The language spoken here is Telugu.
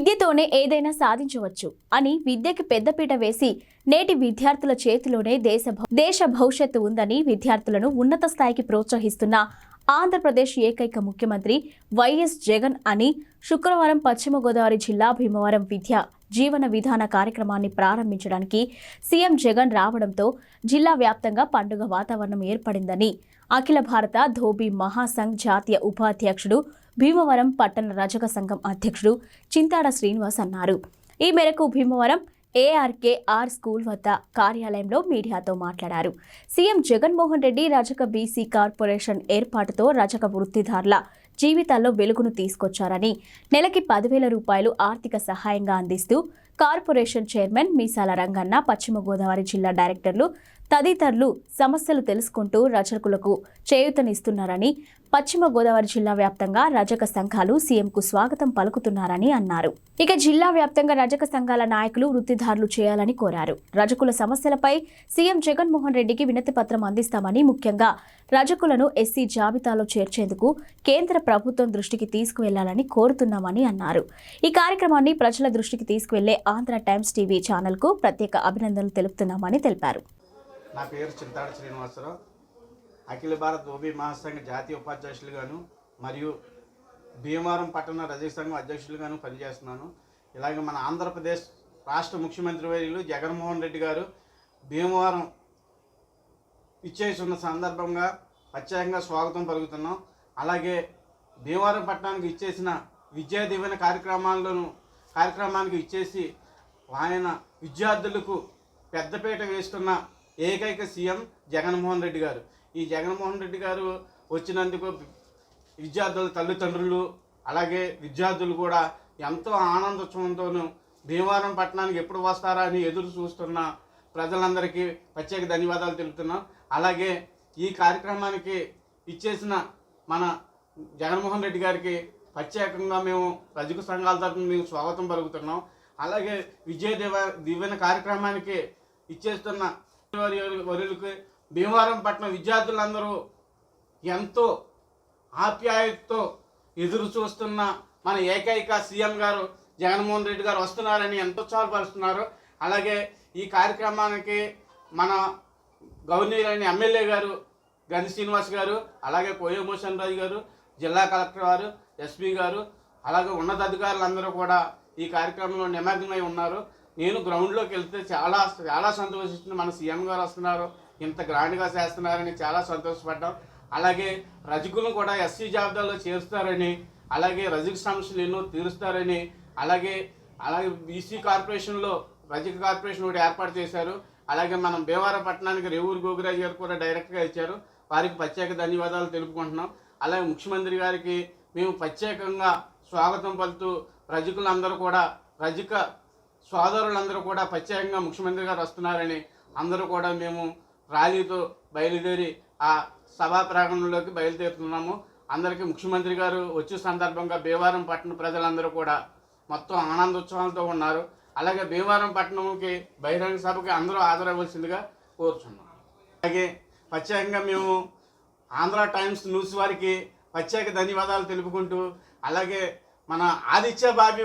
విద్యతోనే ఏదైనా సాధించవచ్చు అని విద్యకి పెద్దపీట వేసి నేటి విద్యార్థుల చేతిలోనే దేశ భవిష్యత్తు ఉందని విద్యార్థులను ఉన్నత స్థాయికి ప్రోత్సహిస్తున్న ఆంధ్రప్రదేశ్ ఏకైక ముఖ్యమంత్రి వైఎస్ జగన్ అని శుక్రవారం పశ్చిమ గోదావరి జిల్లా భీమవరం విద్యా జీవన విధాన కార్యక్రమాన్ని ప్రారంభించడానికి సీఎం జగన్ రావడంతో జిల్లా వ్యాప్తంగా పండుగ వాతావరణం ఏర్పడిందని అఖిల భారత ధోబీ మహాసంఘ్ జాతీయ ఉపాధ్యక్షుడు భీమవరం పట్టణ రజక సంఘం అధ్యక్షుడు చింతాడ శ్రీనివాస్ అన్నారు. ఈ మేరకు భీమవరం ఏఆర్కేఆర్ స్కూల్ వద్ద కార్యాలయంలో మీడియాతో మాట్లాడారు. సీఎం జగన్మోహన్ రెడ్డి రజక బీసీ కార్పొరేషన్ ఏర్పాటుతో రజక వృత్తిదారుల జీవితాల్లో వెలుగును తీసుకొచ్చారని, నెలకి 10,000 రూపాయలు ఆర్థిక సహాయంగా అందిస్తూ కార్పొరేషన్ చైర్మన్ మీసాల రంగన్న, పశ్చిమ గోదావరి జిల్లా డైరెక్టర్లు తదితరులు సమస్యలు తెలుసుకుంటూ రజకులకు చేయూతనిస్తున్నారని, పశ్చిమ గోదావరి జిల్లా వ్యాప్తంగా రజక సంఘాలు సీఎంకు స్వాగతం పలుకుతున్నారని అన్నారు. ఇక జిల్లా వ్యాప్తంగా రజక సంఘాల నాయకులు వృత్తిదారులు చేయాలని కోరారు. రజకుల సమస్యలపై సీఎం జగన్మోహన్ రెడ్డికి వినతి పత్రం అందిస్తామని, ముఖ్యంగా రజకులను ఎస్సీ జాబితాలో చేర్చేందుకు కేంద్ర ప్రభుత్వం దృష్టికి తీసుకువెళ్లాలని కోరుతున్నామని అన్నారు. ఈ కార్యక్రమాన్ని ప్రజల దృష్టికి తీసుకువెళ్లే ఆంధ్ర టైమ్స్ టీవీ ఛానల్కు ప్రత్యేక అభినందనలు తెలుపుతున్నామని తెలిపారు. నా పేరు చింతాడ శ్రీనివాసరావు. అఖిల భారత ధోబీ మహాసంఘ జాతీయ ఉపాధ్యక్షులుగాను మరియు భీమవరం పట్టణ రజక సంఘం అధ్యక్షులుగాను పనిచేస్తున్నాను. ఇలాగే మన ఆంధ్రప్రదేశ్ రాష్ట్ర ముఖ్యమంత్రి వర్యులు జగన్మోహన్ రెడ్డి గారు భీమవరం ఇచ్చేస్తున్న సందర్భంగా ప్రత్యేకంగా స్వాగతం పలుకుతున్నాం. అలాగే భీమవరం పట్టణానికి ఇచ్చేసిన విద్యా దీవెన కార్యక్రమానికి ఇచ్చేసి ఆయన విద్యార్థులకు పెద్దపీట వేస్తున్న ఏకైక సీఎం జగన్మోహన్ రెడ్డి గారు. ఈ జగన్మోహన్ రెడ్డి గారు వచ్చినందుకు విద్యార్థుల తల్లిదండ్రులు అలాగే విద్యార్థులు కూడా ఎంతో ఆనందోత్సవంతోనూ భీమవరం పట్టణానికి ఎప్పుడు వస్తారా అని ఎదురు చూస్తున్న ప్రజలందరికీ ప్రత్యేక ధన్యవాదాలు తెలుపుతున్నాం. అలాగే ఈ కార్యక్రమానికి ఇచ్చేసిన మన జగన్మోహన్ రెడ్డి గారికి ప్రత్యేకంగా మేము రజక సంఘాల తరఫున మేము స్వాగతం పలుకుతున్నాం. అలాగే దీవెన కార్యక్రమానికి ఇచ్చేస్తున్న వరులకు భీమవరం పట్టణ విద్యార్థులందరూ ఎంతో ఆప్యాయతతో ఎదురు చూస్తున్న మన ఏకైక సీఎం గారు జగన్మోహన్ రెడ్డి గారు వస్తున్నారని ఎంతో ఉత్సాహపరుస్తున్నారు. అలాగే ఈ కార్యక్రమానికి మన గవర్నర్ అయిన ఎమ్మెల్యే గారు గని శ్రీనివాస్ గారు, అలాగే కోయ మోషన్ రాజు గారు, జిల్లా కలెక్టర్ గారు, ఎస్పీ గారు, అలాగే ఉన్నతాధికారులందరూ కూడా ఈ కార్యక్రమంలో నిమగ్నమై ఉన్నారు. నేను గ్రౌండ్లోకి వెళ్తే చాలా చాలా సంతోషిస్తుంది. మన సీఎం గారు వస్తున్నారు, ఇంత గ్రాండ్గా చేస్తున్నారని చాలా సంతోషపడ్డాం. అలాగే రజకులను కూడా ఎస్సీ జాబితాలో చేరుస్తారని, అలాగే రజక సమస్యలు ఎన్నో తీరుస్తారని, అలాగే బీసీ కార్పొరేషన్లో రజక కార్పొరేషన్ కూడా ఏర్పాటు చేశారు. అలాగే మనం భీమవరం పట్టణానికి రేవూరు గోగిరాజు గారు కూడా డైరెక్ట్గా ఇచ్చారు. వారికి ప్రత్యేక ధన్యవాదాలు తెలుపుకుంటున్నాం. అలాగే ముఖ్యమంత్రి గారికి మేము ప్రత్యేకంగా స్వాగతం పలుకుతూ రజకులందరూ కూడా రజక సోదరులందరూ కూడా ప్రత్యేకంగా ముఖ్యమంత్రి గారు వస్తున్నారని అందరూ కూడా మేము ర్యాలీతో బయలుదేరి ఆ సభా ప్రాంగణంలోకి బయలుదేరుతున్నాము. అందరికీ ముఖ్యమంత్రి గారు వచ్చే సందర్భంగా భీమవరం పట్టణ ప్రజలందరూ కూడా మొత్తం ఆనందోత్సవాలతో ఉన్నారు. అలాగే భీమవరం పట్టణంకి బహిరంగ సభకి అందరూ హాజరవ్వాల్సిందిగా కోరుచున్నాం. అలాగే ప్రత్యేకంగా మేము ఆంధ్ర టైమ్స్ న్యూస్ వారికి ప్రత్యేక ధన్యవాదాలు తెలుపుకుంటూ, అలాగే మన ఆదిత్య బాబీ